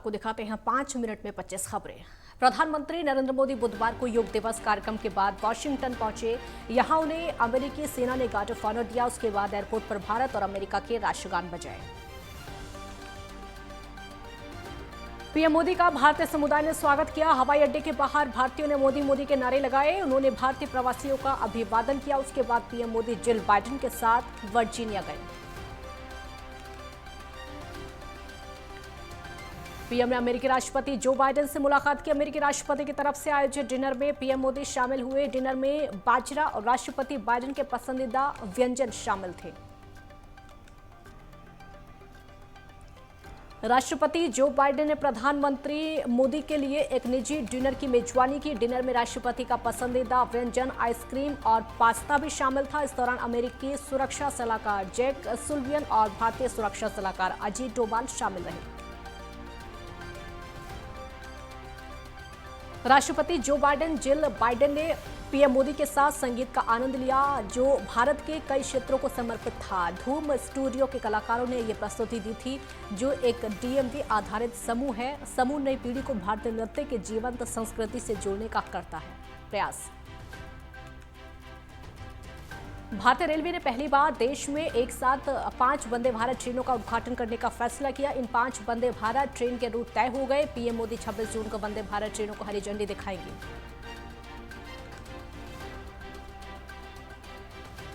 आपको दिखाते हैं 5 मिनट में 25 खबरें। प्रधानमंत्री नरेंद्र मोदी बुधवार को योग दिवस कार्यक्रम के बाद वॉशिंगटन पहुंचे। यहां उन्हें अमेरिकी सेना ने गार्ड ऑफ ऑनर दिया। उसके बाद एयरपोर्ट पर भारत और अमेरिका के राष्ट्रगान बजाए। पीएम मोदी का भारतीय समुदाय ने स्वागत किया। हवाई अड्डे के बाहर भारतीयों ने मोदी मोदी के नारे लगाए। उन्होंने भारतीय प्रवासियों का अभिवादन किया। उसके बाद पीएम मोदी जिल बाइडेन के साथ वर्जीनिया गए। पीएम ने अमेरिकी राष्ट्रपति जो बाइडेन से मुलाकात की। अमेरिकी राष्ट्रपति की तरफ से आयोजित डिनर में पीएम मोदी शामिल हुए। डिनर में बाजरा और राष्ट्रपति बाइडेन के पसंदीदा व्यंजन शामिल थे। राष्ट्रपति जो बाइडेन ने प्रधानमंत्री मोदी के लिए एक निजी डिनर की मेजबानी की। डिनर में राष्ट्रपति का पसंदीदा व्यंजन आइसक्रीम और पास्ता भी शामिल था। इस दौरान अमेरिकी सुरक्षा सलाहकार जैक सुल्लिवन और भारतीय सुरक्षा सलाहकार अजीत डोभाल शामिल रहे। राष्ट्रपति जो बाइडेन जिल बाइडेन ने पीएम मोदी के साथ संगीत का आनंद लिया, जो भारत के कई क्षेत्रों को समर्पित था। धूम स्टूडियो के कलाकारों ने ये प्रस्तुति दी थी, जो एक डीएमवी आधारित समूह है। समूह नई पीढ़ी को भारतीय नृत्य के जीवंत संस्कृति से जोड़ने का करता है प्रयास। भारतीय रेलवे ने पहली बार देश में एक साथ 5 वंदे भारत ट्रेनों का उद्घाटन करने का फैसला किया। इन 5 वंदे भारत ट्रेन के रूट तय हो गए। पीएम मोदी 26 जून को वंदे भारत ट्रेनों को हरी झंडी दिखाएंगे।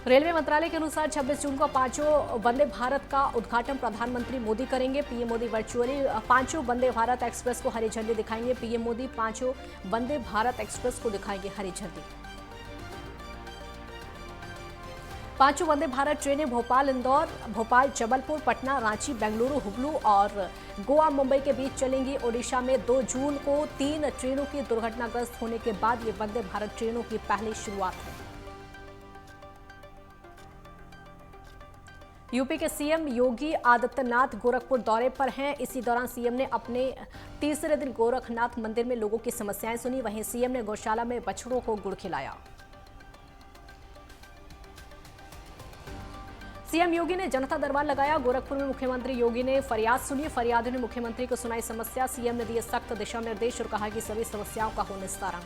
रेलवे मंत्रालय के अनुसार 26 जून को 5 वंदे भारत का उद्घाटन प्रधानमंत्री मोदी करेंगे। PM Modi virtually 5 Vande Bharat express को हरी झंडी दिखाएंगे। पीएम मोदी 5 वंदे भारत एक्सप्रेस को दिखाएंगे हरी झंडी। 5 वंदे भारत ट्रेनें भोपाल इंदौर, भोपाल जबलपुर, पटना, रांची, बेंगलुरु, हुबलू और गोवा मुंबई के बीच चलेंगी। ओडिशा में 2 जून को 3 ट्रेनों की दुर्घटनाग्रस्त होने के बाद ये वंदे भारत ट्रेनों की पहली शुरुआत है। यूपी के सीएम योगी आदित्यनाथ गोरखपुर दौरे पर हैं। इसी दौरान सीएम ने अपने तीसरे दिन गोरखनाथ मंदिर में लोगों की समस्याएं सुनी। वहीं सीएम ने गौशाला में बछड़ों को गुड़ खिलाया। सीएम योगी ने जनता दरबार लगाया। गोरखपुर में मुख्यमंत्री योगी ने फरियाद सुनी। फरियादियों ने मुख्यमंत्री को सुनाई समस्या। सीएम ने दिए सख्त दिशा निर्देश और कहा कि सभी समस्याओं का हो निस्तारण।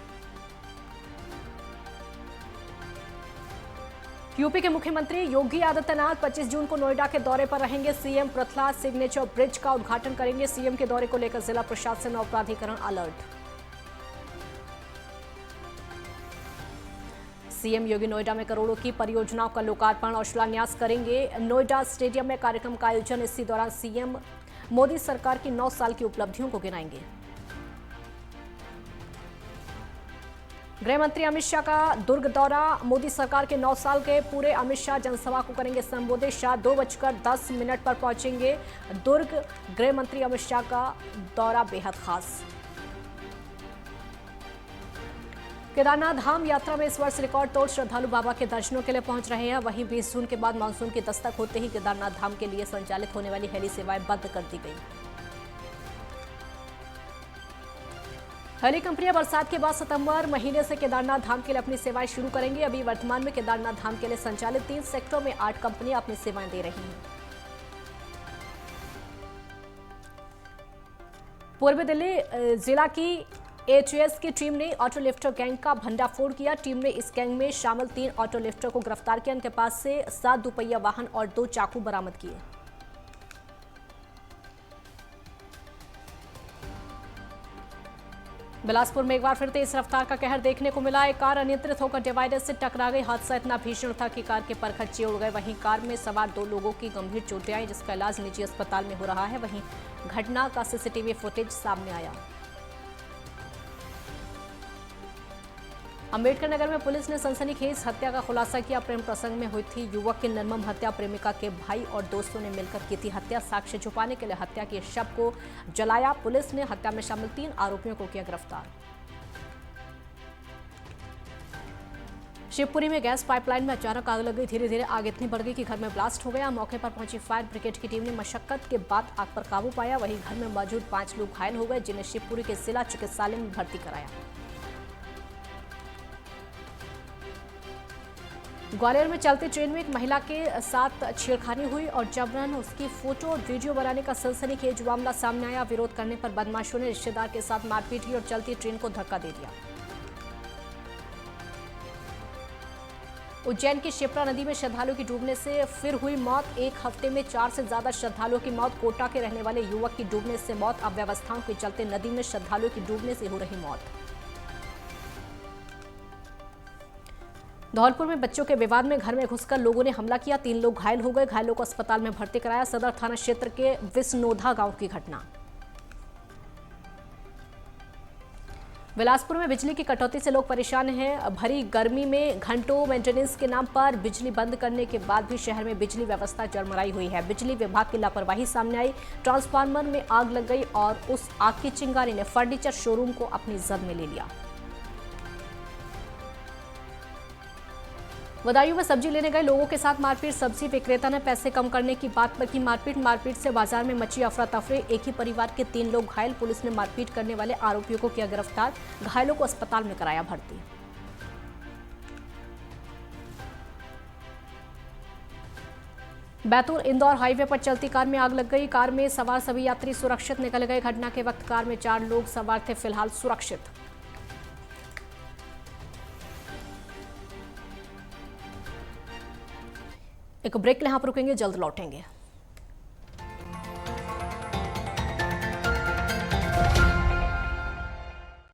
यूपी के मुख्यमंत्री योगी आदित्यनाथ 25 जून को नोएडा के दौरे पर रहेंगे। सीएम पृथला सिग्नेचर ब्रिज का उद्घाटन करेंगे। सीएम के दौरे को लेकर जिला प्रशासन और प्राधिकरण अलर्ट। सीएम योगी नोएडा में करोड़ों की परियोजनाओं का लोकार्पण और शिलान्यास करेंगे। नोएडा स्टेडियम में कार्यक्रम का आयोजन। इसी दौरान सीएम मोदी सरकार की 9 साल की उपलब्धियों को गिनाएंगे। गृह मंत्री अमित शाह का दुर्ग दौरा। मोदी सरकार के 9 साल के पूरे अमित शाह जनसभा को करेंगे संबोधित। शाह 2:10 पर पहुंचेंगे दुर्ग। गृह मंत्री अमित शाह का दौरा बेहद खास। केदारनाथ धाम यात्रा में इस वर्ष रिकॉर्ड तोड़ श्रद्धालु बाबा के दर्शनों के लिए पहुंच रहे हैं। वहीं 20 जून के बाद मानसून की दस्तक होते ही केदारनाथ धाम के लिए संचालित होने वाली हेली सेवाएं बंद कर दी गई। हेली कंपनियां बरसात के बाद सितंबर महीने से केदारनाथ धाम के लिए अपनी सेवाएं शुरू करेंगी। अभी वर्तमान में केदारनाथ धाम के लिए संचालित 3 सेक्टरों में 8 कंपनियां अपनी सेवाएं दे रही हैं। पूर्वी दिल्ली जिला की एटीएस की टीम ने ऑटो लिफ्टर गैंग का भंडाफोड़ किया। टीम ने इस गैंग में शामिल 3 ऑटो लिफ्टर को गिरफ्तार किया। इनके पास से 7 दुपहिया वाहन और 2 चाकू बरामद किए। बिलासपुर में एक बार फिर तेज रफ्तार का कहर देखने को मिला। एक कार अनियंत्रित होकर डिवाइडर से टकरा गई। हादसा इतना भीषण था कि कार के परखच्चे उड़ गए। वहीं कार में सवार 2 लोगों की गंभीर चोटें आई, जिसका इलाज निजी अस्पताल में हो रहा है। वहीं घटना का सीसीटीवी फुटेज सामने आया। अंबेडकर नगर में पुलिस ने सनसनीखेज हत्या का खुलासा किया। प्रेम प्रसंग में हुई थी युवक की निर्मम हत्या। प्रेमिका के भाई और दोस्तों ने मिलकर की थी हत्या। साक्ष्य छुपाने के लिए हत्या के शव को जलाया। पुलिस ने हत्या में शामिल 3 आरोपियों को किया गिरफ्तार। शिवपुरी में गैस पाइपलाइन में अचानक आग लग गई। धीरे धीरे आग इतनी बढ़ गई कि घर में ब्लास्ट हो गया। मौके पर पहुंची फायर ब्रिगेड की टीम ने मशक्कत के बाद आग पर काबू पाया। वहीं घर में मौजूद 5 लोग घायल हो गए, जिन्हें शिवपुरी के जिला चिकित्सालय में भर्ती कराया। ग्वालियर में चलती ट्रेन में एक महिला के साथ छेड़खानी हुई और जबरन उसकी फोटो और वीडियो बनाने का सनसनीखेज मामला सामने आया। विरोध करने पर बदमाशों ने रिश्तेदार के साथ मारपीट की और चलती ट्रेन को धक्का दे दिया। उज्जैन की शिप्रा नदी में श्रद्धालुओं की डूबने से फिर हुई मौत। एक हफ्ते में 4 से ज्यादा श्रद्धालुओं की मौत। कोटा के रहने वाले युवक की डूबने से मौत। अव्यवस्थाओं के चलते नदी में श्रद्धालुओं की डूबने से हो रही मौत। धौलपुर में बच्चों के विवाद में घर में घुसकर लोगों ने हमला किया। 3 लोग घायल हो गए। घायलों को अस्पताल में भर्ती कराया। सदर थाना क्षेत्र के विसनोधा गांव की घटना। बिलासपुर में बिजली की कटौती से लोग परेशान हैं। भरी गर्मी में घंटों मेंटेनेंस के नाम पर बिजली बंद करने के बाद भी शहर में बिजली व्यवस्था जरमराई हुई है। बिजली विभाग की लापरवाही सामने आई। ट्रांसफार्मर में आग लग गई और उस आग की चिंगारी ने फर्नीचर शोरूम को अपनी जद में ले लिया। बदायूं में सब्जी लेने गए लोगों के साथ मारपीट। सब्जी विक्रेता ने पैसे कम करने की बात पर की मारपीट से बाजार में मची अफरा तफरी। एक ही परिवार के 3 लोग घायल। पुलिस ने मारपीट करने वाले आरोपियों को किया गिरफ्तार। घायलों को अस्पताल में कराया भर्ती। बैतूल इंदौर हाईवे पर चलती कार में आग लग गई। कार में सवार सभी यात्री सुरक्षित निकल गए। घटना के वक्त कार में 4 लोग सवार थे, फिलहाल सुरक्षित। एक ब्रेक के लिए यहाँ पर रुकेंगे, जल्द लौटेंगे।